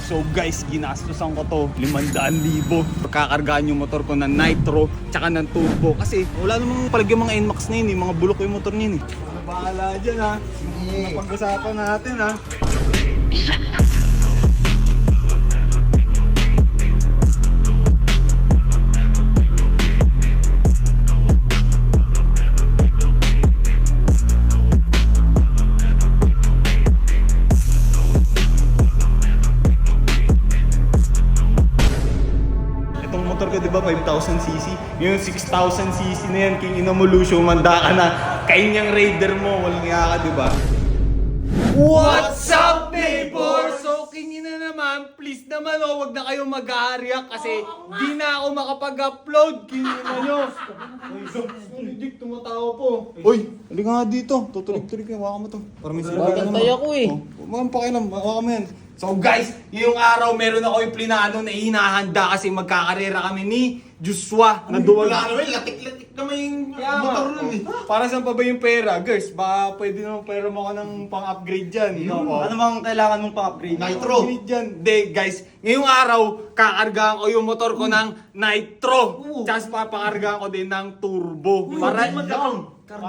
So guys, ginastosan ko to 500,000. Pagkakargaan yung motor ko ng nitro tsaka ng turbo. Kasi wala namang palagyan mga NMAX na yun eh. Mga bulok yung motor niya eh. Ano bahala dyan ha? Napag-usapan natin ha. Motor ko diba 5,000cc? Yung 6,000cc na yan, king ina mo Lucio, manda ka na. Kainyang Raider mo, walang yaka diba? What's up neighbor? So king ina naman, please naman wag na kayong mag-aaryak kasi di na ako makapag-upload. King ina nyo. Uy, Dick, tumatawa po. Uy, halika nga dito. Tutulig-tulig yung waka mo to. Para may sila. Bagantay ako eh. Huwag pakialam, waka mo yan. So guys, ngayong araw meron ako yung plinano na hinahanda kasi magkakarera kami ni Joshua na duwag. Latik-latik naman yung motor nun eh. Para saan pa ba yung pera? Girls, baka pwede naman pera mo ka ng pang-upgrade dyan. Ano bang kailangan mong pang-upgrade? Nitro. Upgrade dyan. De, guys, ngayong araw, kakargahan ko yung motor ko ng nitro. Tapos papakargahan ko din ng turbo. Para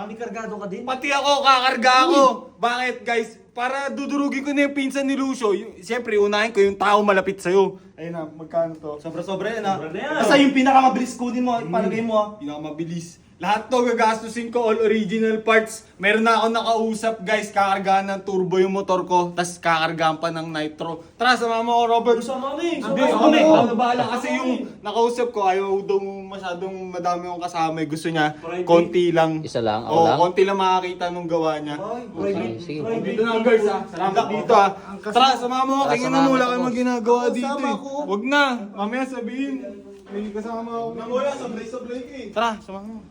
May kargado ka din? pati ako kakarga ako. Bakit guys? Para dudurugin ko na yung pinsan ni Lucio. Siyempre, unahin ko yung tao malapit sa'yo. Ayun na, magkano to? Sobra-sobra yan ha. Sobra na yan. Basta yung pinakamabilis kunin mo, palagay mo ha. Pinakamabilis. Lahat to gagastusin ko, all original parts. Meron na ako nakausap guys, kakargahan ng turbo yung motor ko, tas kakargahan pa ng nitro. Tara, sama mo ako Robert. Sama kami. Hindi, ako na bahala kasi yung nakausap ko, ayaw daw masyadong madami yung kasama. Gusto niya, konti lang. Isa lang, ako Oo, lang? konti lang makakita nung gawa niya. Okay, sige. Dito na girls ha, salamat dito ha. Tara, sama mo, tingin na mo, wala kayong ginagawa dito eh. Huwag na, mamaya sabihin. May kasama ako. Wala, sablay-sablay ka eh. Tara, sama mo.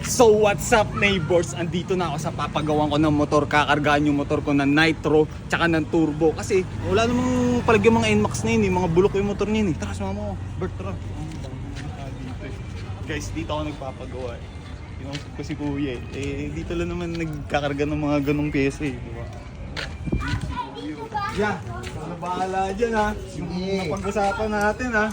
So what's up neighbors? Andito na ako sa papagawan ko ng motor. Kakargaan yung motor ko ng nitro tsaka ng turbo. Kasi wala namang palagyan mga NMAX na yun eh. Mga bulok yung motor niya eh. Tara, sama mo. Bert, tara. Dito eh. Guys, dito ako nagpapagawa eh. Pinausap ko si kuya eh. Dito lang naman nagkakarga ng mga ganong pyesa eh. Diba? Yeah, ano bahala dyan ha? Yung napag-usapan natin ha?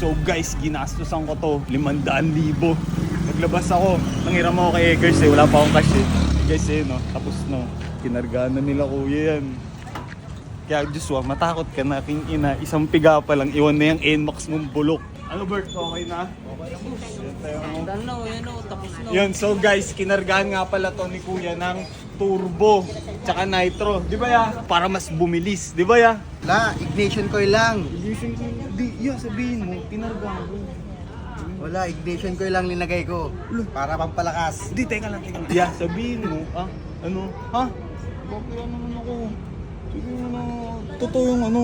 So guys, ginastosan ko to 500,000. Naglabas ako, nangiram ako kay Eggers eh, wala pa akong cash eh. Guys eh no, tapos no, kinargaan na nila kuya yan. Kaya Joshua, matakot ka na, king ina, isang piga pa lang, iwan na yung NMAX mong bulok. Ano Bert, okay na? Okay na boss. Dahil na, yan o, tapos na. Yun, so guys, kinargaan nga pala to ni kuya ng turbo, tsaka nitro. Di ba ya? Para mas bumilis, di ba ya? La, ignition coil lang. Di, yeah, sabihin mo, kinargaan ko. Wala, ignition coil lang linagay ko. Para pampalakas. Hindi, teka lang. Yeah, sabihin mo, ano, ha? Bakit naman ako? Sabihin mo na, totoo yung ano.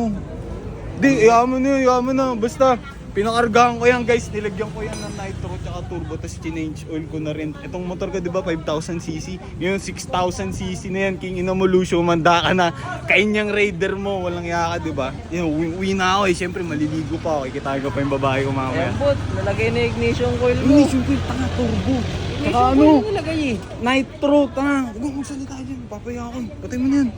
Di, iyaman na, basta, pinakargahan ko yan guys, nilagyan ko yan ng nitro tsaka turbo, tapos change oil ko na rin. Itong motor ko diba 5,000cc, yung 6,000cc na yan, king ina mo Lucio, manda ka na. Kainyang Raider mo, walang yaka diba? Yun, uwi na ako eh, syempre maliligo pa ako, kikitahin ko pa yung babae ko mamaya. Ayan po, nalagay na ignition coil mo. Ignition coil, tanga, turbo. Tsaka Ignition ano, coil nilagay eh. nitro, tanga. Huwag mong salita dyan, papaya ako. Patay mo na yan.